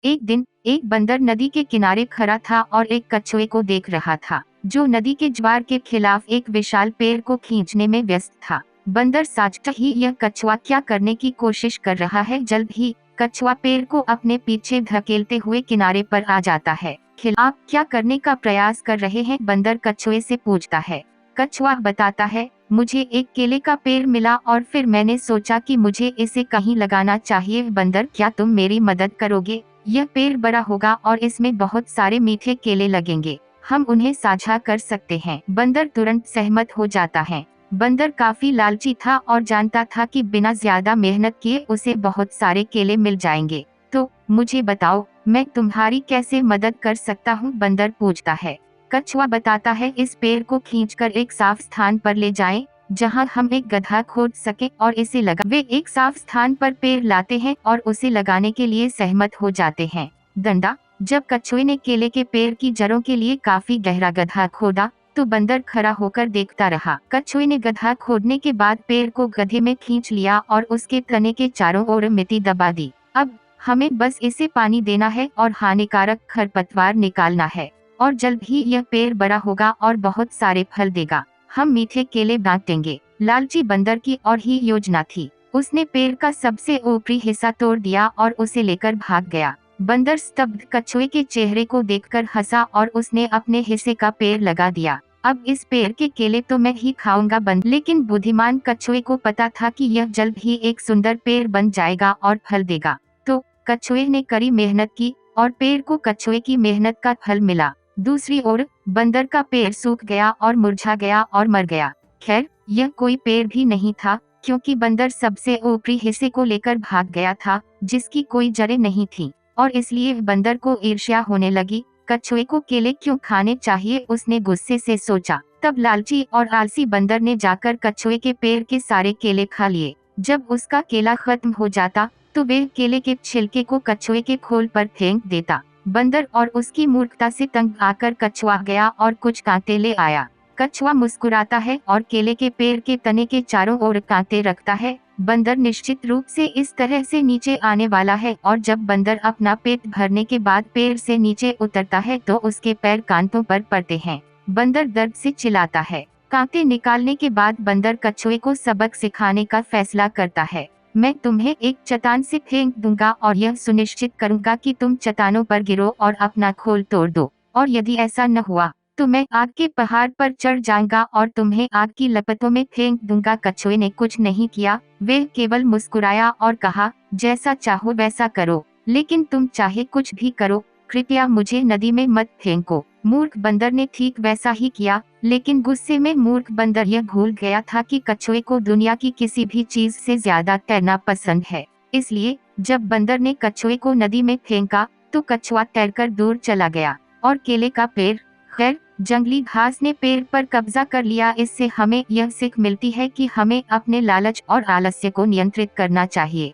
एक दिन एक बंदर नदी के किनारे खड़ा था और एक कछुए को देख रहा था, जो नदी के ज्वार के खिलाफ एक विशाल पेड़ को खींचने में व्यस्त था। बंदर सोचता ही यह कछुआ क्या करने की कोशिश कर रहा है। जल्द ही कछुआ पेड़ को अपने पीछे धकेलते हुए किनारे पर आ जाता है। आप क्या करने का प्रयास कर रहे हैं? बंदर कछुए से पूछता है। कछुआ बताता है, मुझे एक केले का पेड़ मिला और फिर मैंने सोचा कि मुझे इसे कहीं लगाना चाहिए। बंदर, क्या तुम मेरी मदद करोगे? यह पेड़ बड़ा होगा और इसमें बहुत सारे मीठे केले लगेंगे, हम उन्हें साझा कर सकते हैं। बंदर तुरंत सहमत हो जाता है। बंदर काफी लालची था और जानता था कि बिना ज्यादा मेहनत किए उसे बहुत सारे केले मिल जाएंगे। तो मुझे बताओ, मैं तुम्हारी कैसे मदद कर सकता हूँ? बंदर पूछता है। कछुआ बताता है, इस पेड़ को खींचकर एक साफ स्थान पर ले जाएं, जहां हम एक गड्ढा खोद सके और इसे लगा। वे एक साफ स्थान पर पेड़ लाते हैं और उसे लगाने के लिए सहमत हो जाते हैं। डंडा। जब कछुए ने केले के पेड़ की जड़ों के लिए काफी गहरा गड्ढा खोदा, तो बंदर खड़ा होकर देखता रहा। कछुए ने गड्ढा खोदने के बाद पेड़ को गड्ढे में खींच लिया और उसके तने के चारों ओर मिट्टी दबा दी। अब हमें बस इसे पानी देना है और हानिकारक खरपतवार निकालना है, और जल्द ही यह पेड़ बड़ा होगा और बहुत सारे फल देगा। हम मीठे केले बांटेंगे। लालची बंदर की और ही योजना थी। उसने पेड़ का सबसे ऊपरी हिस्सा तोड़ दिया और उसे लेकर भाग गया। बंदर स्तब्ध कछुए के चेहरे को देखकर हंसा और उसने अपने हिस्से का पेड़ लगा दिया। अब इस पेड़ के केले तो मैं ही खाऊंगा। लेकिन बुद्धिमान कछुए को पता था कि यह जल्द ही एक सुंदर पेड़ बन जाएगा और फल देगा। तो कछुए ने कड़ी मेहनत की और पेड़ को कछुए की मेहनत का फल मिला। दूसरी ओर बंदर का पेड़ सूख गया और मुरझा गया और मर गया। खैर, यह कोई पेड़ भी नहीं था, क्योंकि बंदर सबसे ऊपरी हिस्से को लेकर भाग गया था, जिसकी कोई जड़ें नहीं थीं, और इसलिए बंदर को ईर्ष्या होने लगी। कछुए को केले क्यों खाने चाहिए, उसने गुस्से से सोचा। तब लालची और आलसी बंदर ने जाकर कछुए के पेड़ के सारे केले खा लिए। जब उसका केला खत्म हो जाता, तो वह केले के छिलके को कछुए के खोल पर फेंक देता। बंदर और उसकी मूर्खता से तंग आकर कछुआ गया और कुछ कांटे ले आया। कछुआ मुस्कुराता है और केले के पेड़ के तने के चारों ओर कांटे रखता है। बंदर निश्चित रूप से इस तरह से नीचे आने वाला है, और जब बंदर अपना पेट भरने के बाद पेड़ से नीचे उतरता है तो उसके पैर कांटों पर पड़ते हैं। बंदर दर्द से चिल्लाता है। कांटे निकालने के बाद बंदर कछुए को सबक सिखाने का फैसला करता है। मैं तुम्हें एक चट्टान से फेंक दूंगा और यह सुनिश्चित करूंगा कि तुम चट्टानों पर गिरो और अपना खोल तोड़ दो, और यदि ऐसा न हुआ तो मैं आग के पहाड़ पर चढ़ जाऊंगा और तुम्हें आग की लपटों में फेंक दूंगा। कछुए ने कुछ नहीं किया, वे केवल मुस्कुराया और कहा, जैसा चाहो वैसा करो, लेकिन तुम चाहे कुछ भी करो, कृपया मुझे नदी में मत फेंको। मूर्ख बंदर ने ठीक वैसा ही किया, लेकिन गुस्से में मूर्ख बंदर यह भूल गया था कि कछुए को दुनिया की किसी भी चीज से ज्यादा तैरना पसंद है। इसलिए जब बंदर ने कछुए को नदी में फेंका, तो कछुआ तैरकर दूर चला गया, और केले का पेड़। खैर, जंगली घास ने पेड़ पर कब्जा कर लिया। इससे हमें यह सीख मिलती है कि हमें अपने लालच और आलस्य को नियंत्रित करना चाहिए।